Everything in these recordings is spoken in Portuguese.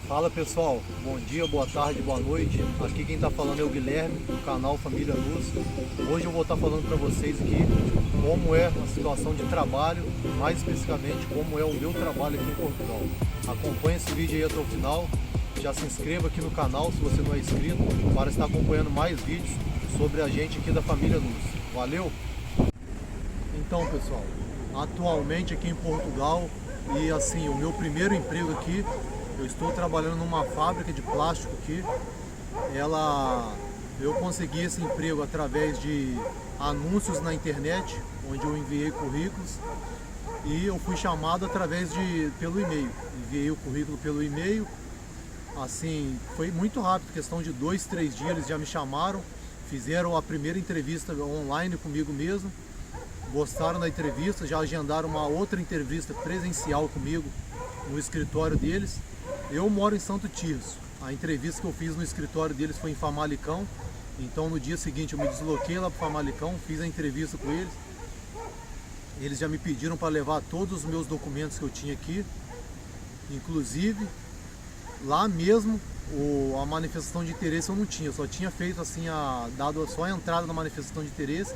Fala pessoal, bom dia, boa tarde, boa noite. Aqui quem está falando é o Guilherme, do canal Família Luz. Hoje eu vou estar falando para vocês aqui como é a situação de trabalho, mais especificamente como é o meu trabalho aqui em Portugal. Acompanhe esse vídeo aí até o final, já se inscreva aqui no canal se você não é inscrito, para estar acompanhando mais vídeos sobre a gente aqui da Família Luz. Valeu? Então pessoal, atualmente aqui em Portugal, e assim, o meu primeiro emprego aqui, eu estou trabalhando numa fábrica de plástico aqui. Eu consegui esse emprego através de anúncios na internet, onde eu enviei currículos, e eu fui chamado pelo e-mail. Enviei o currículo pelo e-mail, assim, foi muito rápido, questão de 2, 3 dias eles já me chamaram, fizeram a primeira entrevista online comigo mesmo, gostaram da entrevista, já agendaram uma outra entrevista presencial comigo no escritório deles. Eu moro em Santo Tirso. A entrevista que eu fiz no escritório deles foi em Famalicão. Então no dia seguinte eu me desloquei lá para Famalicão, fiz a entrevista com eles. Eles já me pediram para levar todos os meus documentos que eu tinha aqui. Inclusive, lá mesmo a manifestação de interesse eu não tinha. Eu só tinha feito assim, dado só a entrada na manifestação de interesse,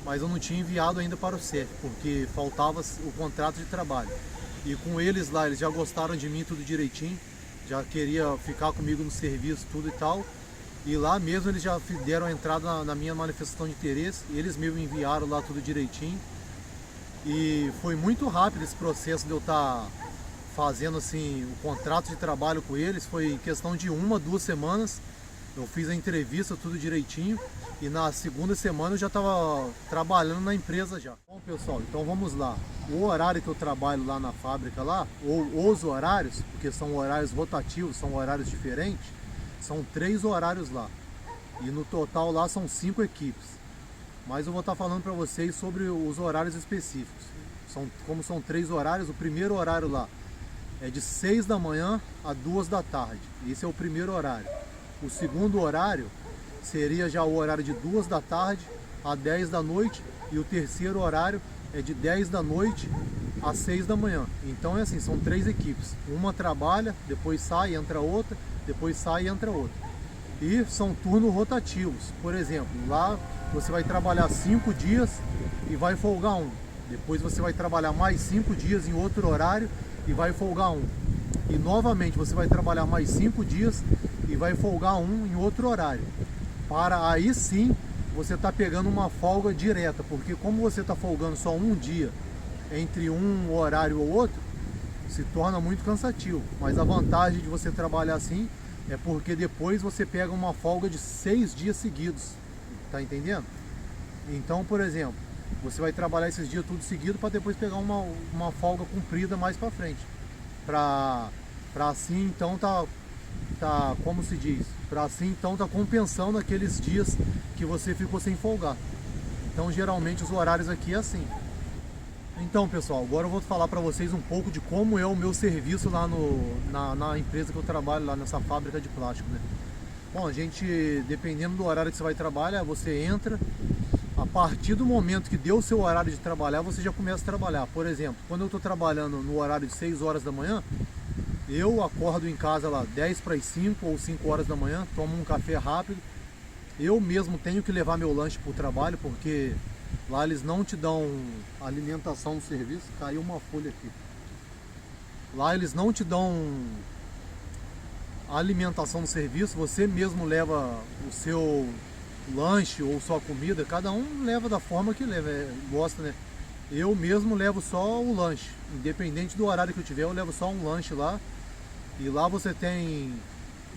mas eu não tinha enviado ainda para o CEF, porque faltava o contrato de trabalho. E com eles lá, eles já gostaram de mim tudo direitinho, já queria ficar comigo no serviço, tudo e tal. E lá mesmo eles já deram a entrada na minha manifestação de interesse, eles me enviaram lá tudo direitinho. E foi muito rápido esse processo de eu estar fazendo assim o contrato de trabalho com eles, foi em questão de 1, 2 semanas. Eu fiz a entrevista tudo direitinho e na segunda semana eu já estava trabalhando na empresa já. Bom pessoal, então vamos lá. O horário que eu trabalho lá na fábrica lá, ou os horários, porque são horários rotativos, são horários diferentes, são 3 horários lá. E no total lá são 5 equipes. Mas eu vou estar falando para vocês sobre os horários específicos. Como são 3 horários, o primeiro horário lá é de 6 da manhã a 2 da tarde. Esse é o primeiro horário. O segundo horário seria já o horário de 2 da tarde a 10 da noite. E o terceiro horário é de 10 da noite às 6 da manhã. Então é assim, são 3 equipes. Uma trabalha, depois sai, entra outra, depois sai e entra outra. E são turnos rotativos. Por exemplo, lá você vai trabalhar 5 dias e vai folgar um. Depois você vai trabalhar mais 5 dias em outro horário e vai folgar um. E novamente você vai trabalhar mais 5 dias e vai folgar um em outro horário. Para aí sim você está pegando uma folga direta, porque como você está folgando só um dia entre um horário ou outro, se torna muito cansativo. Mas a vantagem de você trabalhar assim é porque depois você pega uma folga de 6 dias seguidos, tá entendendo? Então, por exemplo, você vai trabalhar esses dias tudo seguido para depois pegar uma folga comprida mais para frente, para assim então como se diz, para assim então tá compensando aqueles dias que você ficou sem folgar. Então geralmente os horários aqui é assim. Então pessoal, agora eu vou falar para vocês um pouco de como é o meu serviço lá na empresa que eu trabalho, lá nessa fábrica de plástico, né? Bom, a gente, dependendo do horário que você vai trabalhar, você entra, a partir do momento que deu o seu horário de trabalhar, você já começa a trabalhar. Por exemplo, quando eu estou trabalhando no horário de 6 horas da manhã, eu acordo em casa lá 10 para as 5 ou 5 horas da manhã, tomo um café rápido. Eu mesmo tenho que levar meu lanche para o trabalho, porque lá eles não te dão alimentação no serviço. Caiu uma folha aqui. Lá eles não te dão alimentação no serviço, você mesmo leva o seu lanche ou sua comida, cada um leva da forma que leva, gosta, né? Eu mesmo levo só o lanche, independente do horário que eu tiver, eu levo só um lanche lá. E lá você tem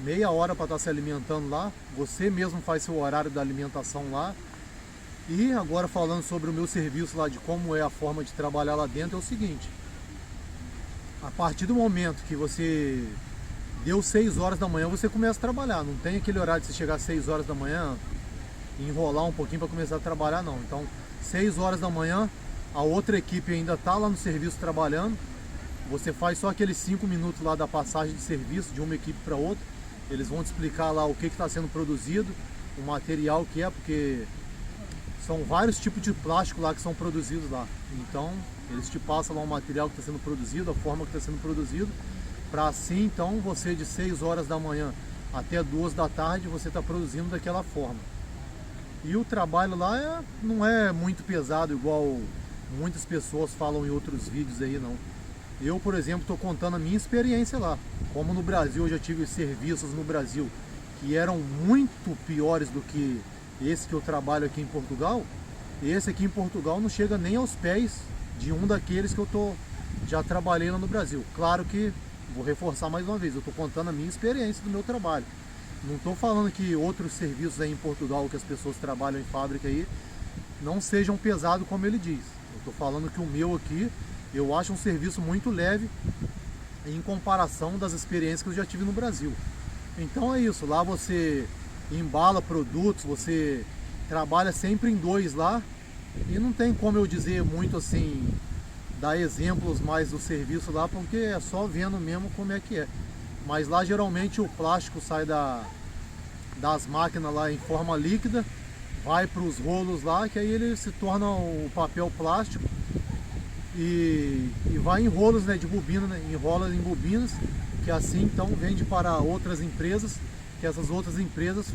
meia hora para estar se alimentando lá, você mesmo faz seu horário da alimentação lá. E agora falando sobre o meu serviço lá, de como é a forma de trabalhar lá dentro, é o seguinte: a partir do momento que você deu 6 horas da manhã, você começa a trabalhar. Não tem aquele horário de você chegar às 6 horas da manhã e enrolar um pouquinho para começar a trabalhar, não. Então 6 horas da manhã, a outra equipe ainda está lá no serviço trabalhando. Você faz só aqueles 5 minutos lá da passagem de serviço de uma equipe para outra. Eles vão te explicar lá o que está sendo produzido, o material que é, porque são vários tipos de plástico lá que são produzidos lá. Então eles te passam lá o material que está sendo produzido, a forma que está sendo produzido. para assim então você de 6 horas da manhã até 2 da tarde você está produzindo daquela forma. E o trabalho lá não é muito pesado igual muitas pessoas falam em outros vídeos aí não. Eu, por exemplo, estou contando a minha experiência lá. Como no Brasil eu já tive serviços no Brasil que eram muito piores do que esse que eu trabalho aqui em Portugal. Esse aqui em Portugal não chega nem aos pés de um daqueles que eu já trabalhei lá no Brasil. Claro que, vou reforçar mais uma vez, eu estou contando a minha experiência do meu trabalho. Não estou falando que outros serviços aí em Portugal que as pessoas trabalham em fábrica aí não sejam pesados como ele diz. Eu estou falando que o meu aqui, eu acho um serviço muito leve em comparação das experiências que eu já tive no Brasil. Então é isso, lá você embala produtos, você trabalha sempre em dois lá e não tem como eu dizer muito assim, dar exemplos mais do serviço lá, porque é só vendo mesmo como é que é. Mas lá geralmente o plástico sai das máquinas lá em forma líquida, vai para os rolos lá, que aí ele se torna o papel plástico e vai em rolos, né, de bobina, né, enrola em bobinas, que assim então vende para outras empresas, que essas outras empresas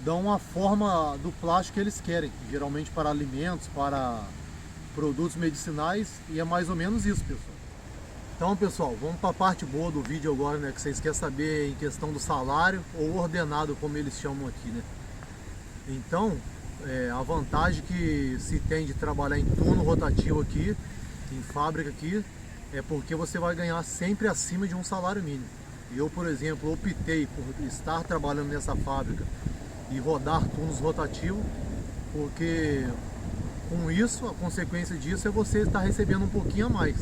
dão uma forma do plástico que eles querem, geralmente para alimentos, para produtos medicinais, e é mais ou menos isso, pessoal. Então, pessoal, vamos para a parte boa do vídeo agora, né, que vocês querem saber em questão do salário, ou ordenado, como eles chamam aqui, né. Então, a vantagem que se tem de trabalhar em turno rotativo aqui, em fábrica aqui, é porque você vai ganhar sempre acima de um salário mínimo. Eu, por exemplo, optei por estar trabalhando nessa fábrica e rodar turnos rotativos, porque com isso, a consequência disso é você estar recebendo um pouquinho a mais.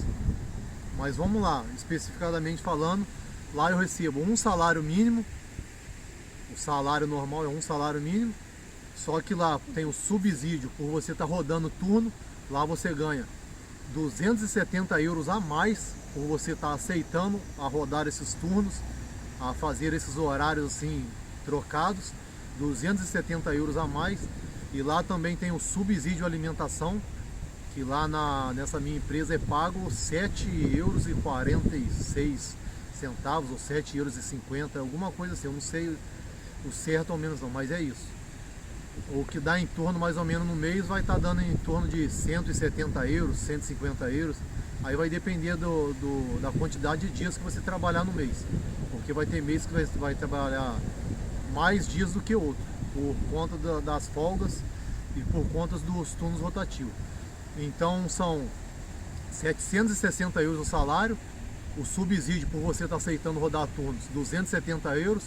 Mas vamos lá, especificadamente falando, lá eu recebo um salário mínimo, o salário normal é um salário mínimo, só que lá tem o subsídio por você estar rodando turno, lá você ganha 270 euros a mais por você estar aceitando a rodar esses turnos, a fazer esses horários assim trocados, 270 euros a mais. E lá também tem o subsídio alimentação, que lá nessa minha empresa é pago 7,46 euros ou 7,50 euros, alguma coisa assim, eu não sei o certo ou menos não, mas é isso. O que dá em torno mais ou menos no mês vai estar dando em torno de 170 euros, 150 euros. Aí vai depender da quantidade de dias que você trabalhar no mês. Porque vai ter mês que vai trabalhar mais dias do que outro, por conta das folgas e por conta dos turnos rotativos. Então são 760 euros o salário, o subsídio por você estar aceitando rodar turnos, 270 euros,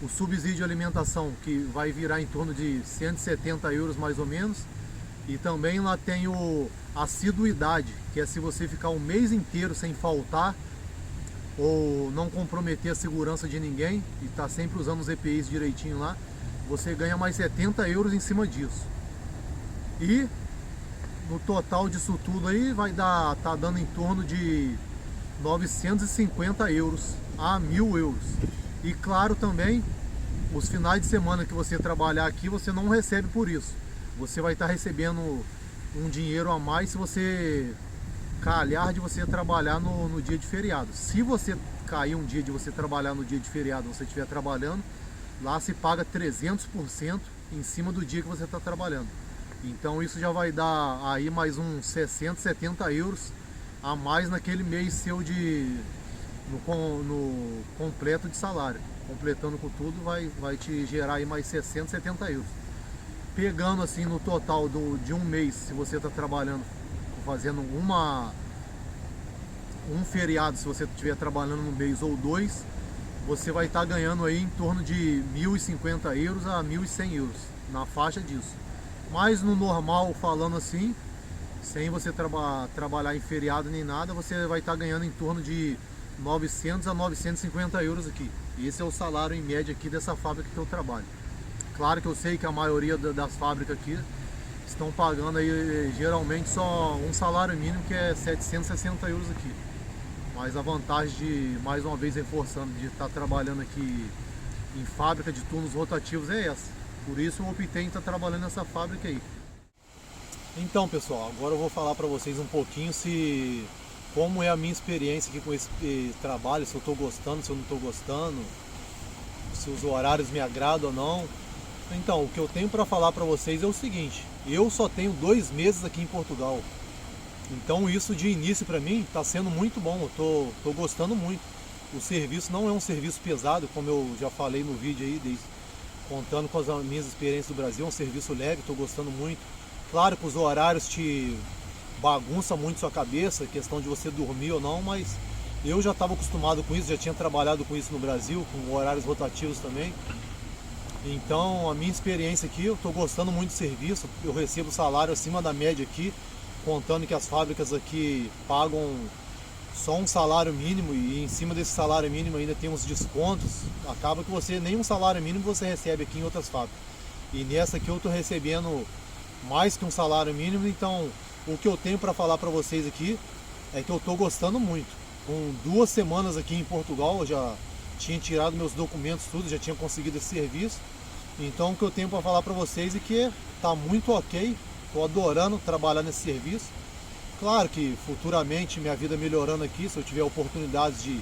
o subsídio de alimentação que vai virar em torno de 170 euros mais ou menos, e também lá tem a assiduidade, que é se você ficar um mês inteiro sem faltar ou não comprometer a segurança de ninguém e estar sempre usando os EPIs direitinho lá, você ganha mais 70 euros em cima disso. E no total disso tudo aí tá dando em torno de 950 euros a 1.000 euros. E claro também, os finais de semana que você trabalhar aqui, você não recebe por isso. Você vai estar recebendo um dinheiro a mais se você calhar de você trabalhar no dia de feriado. Se você cair um dia de você trabalhar no dia de feriado, você estiver trabalhando, lá se paga 300% em cima do dia que você está trabalhando. Então isso já vai dar aí mais uns 60, 70 euros a mais naquele mês seu no completo de salário. Completando com tudo vai te gerar aí mais 60, 70 euros. Pegando assim no total de um mês, se você está trabalhando, fazendo um feriado, se você estiver trabalhando no mês ou dois, você vai estar ganhando aí em torno de 1.050 euros a 1.100 euros, na faixa disso. Mas no normal, falando assim, sem você trabalhar em feriado nem nada, você vai estar ganhando em torno de 900 a 950 euros aqui. E esse é o salário em média aqui dessa fábrica que eu trabalho. Claro que eu sei que a maioria das fábricas aqui estão pagando aí geralmente só um salário mínimo, que é 760 euros aqui. Mas a vantagem de, mais uma vez reforçando, de estar trabalhando aqui em fábrica de turnos rotativos é essa. Por isso eu optei em estar trabalhando nessa fábrica aí. Então, pessoal, agora eu vou falar para vocês um pouquinho como é a minha experiência aqui com esse trabalho, se eu estou gostando, se eu não estou gostando, se os horários me agradam ou não. Então, o que eu tenho para falar para vocês é o seguinte: eu só tenho 2 meses aqui em Portugal. Então isso de início para mim está sendo muito bom, eu tô gostando muito. O serviço não é um serviço pesado, como eu já falei no vídeo aí, contando com as minhas experiências do Brasil, é um serviço leve, estou gostando muito. Claro que os horários te bagunçam muito sua cabeça, questão de você dormir ou não, mas eu já estava acostumado com isso, já tinha trabalhado com isso no Brasil, com horários rotativos também. Então a minha experiência aqui, eu estou gostando muito do serviço, eu recebo salário acima da média aqui, contando que as fábricas aqui pagam só um salário mínimo e em cima desse salário mínimo ainda tem uns descontos. Acaba que você nem um salário mínimo você recebe aqui em outras fábricas. E nessa aqui eu estou recebendo mais que um salário mínimo, então o que eu tenho para falar para vocês aqui é que eu estou gostando muito. Com 2 semanas aqui em Portugal eu já tinha tirado meus documentos tudo, já tinha conseguido esse serviço. Então o que eu tenho para falar para vocês é que está muito ok. Estou adorando trabalhar nesse serviço. Claro que futuramente minha vida melhorando aqui, se eu tiver oportunidades de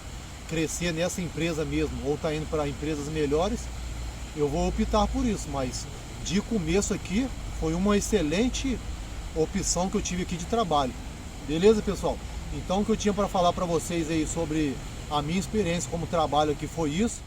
crescer nessa empresa mesmo ou estar indo para empresas melhores, eu vou optar por isso. Mas de começo aqui foi uma excelente opção que eu tive aqui de trabalho. Beleza, pessoal? Então o que eu tinha para falar para vocês aí sobre a minha experiência como trabalho aqui foi isso.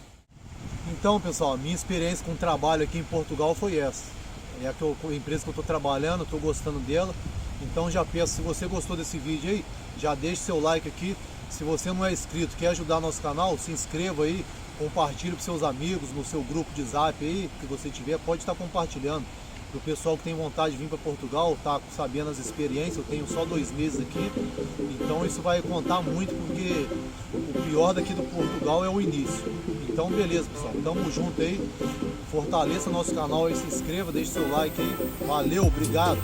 Então, pessoal, a minha experiência com trabalho aqui em Portugal foi essa. É a empresa que eu estou trabalhando, estou gostando dela. Então já peço, se você gostou desse vídeo aí, já deixe seu like aqui. Se você não é inscrito, quer ajudar nosso canal, se inscreva aí, compartilhe para seus amigos, no seu grupo de zap aí, que você tiver, pode estar compartilhando. Para o pessoal que tem vontade de vir para Portugal, tá sabendo as experiências, eu tenho só 2 meses aqui, então isso vai contar muito, porque o pior daqui do Portugal é o início. Então beleza, pessoal, tamo junto aí, fortaleça nosso canal aí, se inscreva, deixe seu like aí, valeu, obrigado!